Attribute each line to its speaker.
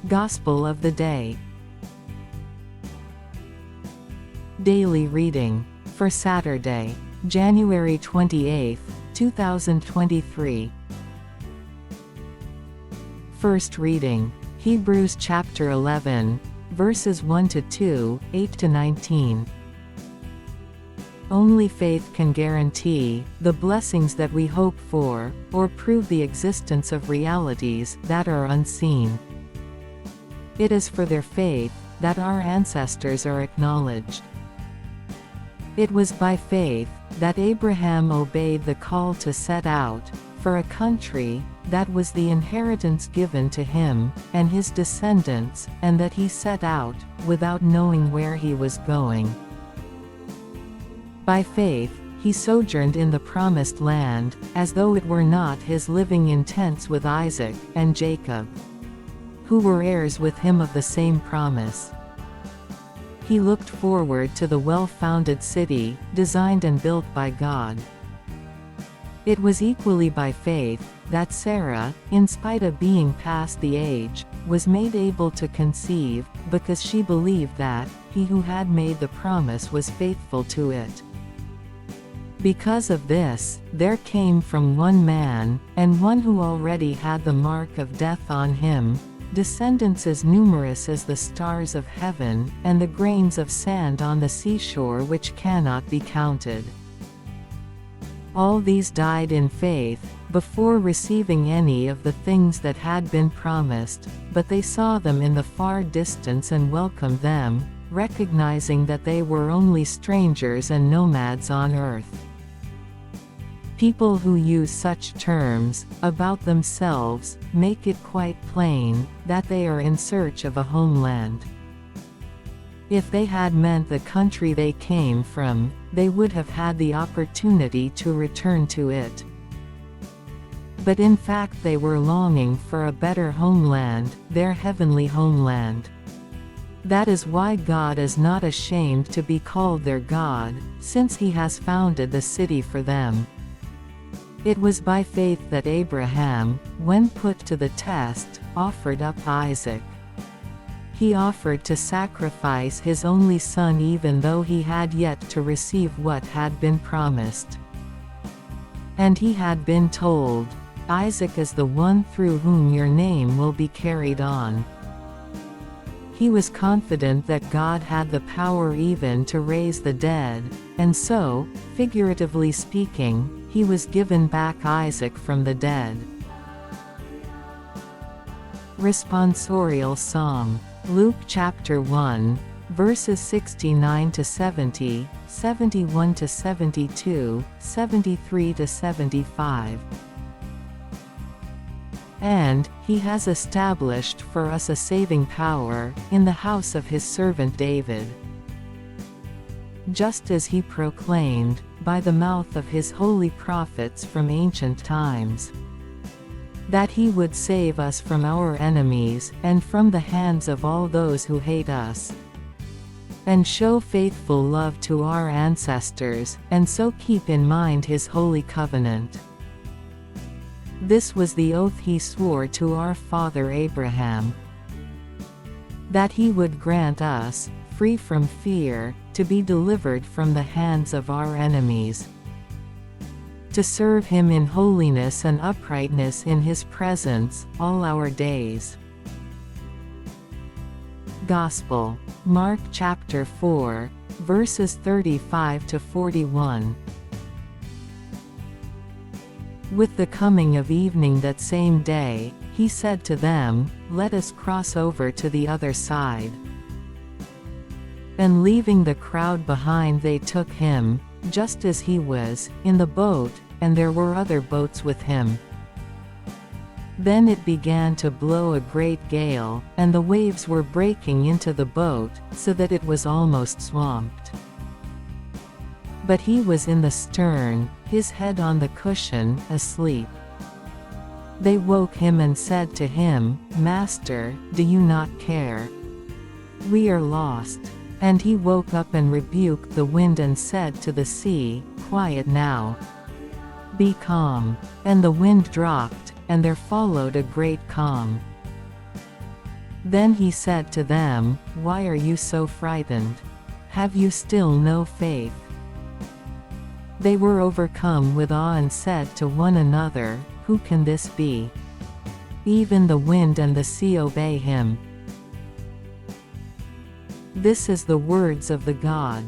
Speaker 1: Gospel of the Day. Daily Reading for Saturday, January 28, 2023. First reading, Hebrews chapter 11, verses 1-2, 8-19. Only faith can guarantee the blessings that we hope for, or prove the existence of realities that are unseen. It is for their faith that our ancestors are acknowledged. It was by faith that Abraham obeyed the call to set out for a country that was the inheritance given to him and his descendants, and that he set out without knowing where he was going. By faith, he sojourned in the promised land, as though it were not his living in tents with Isaac and Jacob, who were heirs with him of the same promise. He looked forward to the well-founded city, designed and built by God. It was equally by faith that Sarah, in spite of being past the age, was made able to conceive, because she believed that he who had made the promise was faithful to it. Because of this, there came from one man, and one who already had the mark of death on him, descendants as numerous as the stars of heaven, and the grains of sand on the seashore which cannot be counted. All these died in faith, before receiving any of the things that had been promised, but they saw them in the far distance and welcomed them, recognizing that they were only strangers and nomads on earth. People who use such terms about themselves make it quite plain that they are in search of a homeland. If they had meant the country they came from, they would have had the opportunity to return to it. But in fact they were longing for a better homeland, their heavenly homeland. That is why God is not ashamed to be called their God, since He has founded the city for them. It was by faith that Abraham, when put to the test, offered up Isaac. He offered to sacrifice his only son even though he had yet to receive what had been promised. And he had been told, "Isaac is the one through whom your name will be carried on." He was confident that God had the power even to raise the dead, and so, figuratively speaking, he was given back Isaac from the dead. Responsorial Psalm. Luke chapter 1, verses 69-70, 71-72, 73-75. And He has established for us a saving power in the house of His servant David, just as He proclaimed by the mouth of His holy prophets from ancient times, that He would save us from our enemies, and from the hands of all those who hate us, and show faithful love to our ancestors, and so keep in mind His holy covenant. This was the oath He swore to our father Abraham, that He would grant us, free from fear, to be delivered from the hands of our enemies, to serve Him in holiness and uprightness in His presence all our days. Gospel. Mark chapter 4, verses 35-41. With the coming of evening that same day, He said to them, "Let us cross over to the other side." And leaving the crowd behind they took Him, just as He was, in the boat, and there were other boats with Him. Then it began to blow a great gale, and the waves were breaking into the boat, so that it was almost swamped. But He was in the stern, His head on the cushion, asleep. They woke Him and said to Him, "Master, do you not care? We are lost." And he woke up and rebuked the wind and said to the sea, "Quiet now. Be calm." And the wind dropped, and there followed a great calm. Then he said to them, "Why are you so frightened? Have you still no faith?" They were overcome with awe and said to one another, "Who can this be? Even the wind and the sea obey him." This is the words of the God.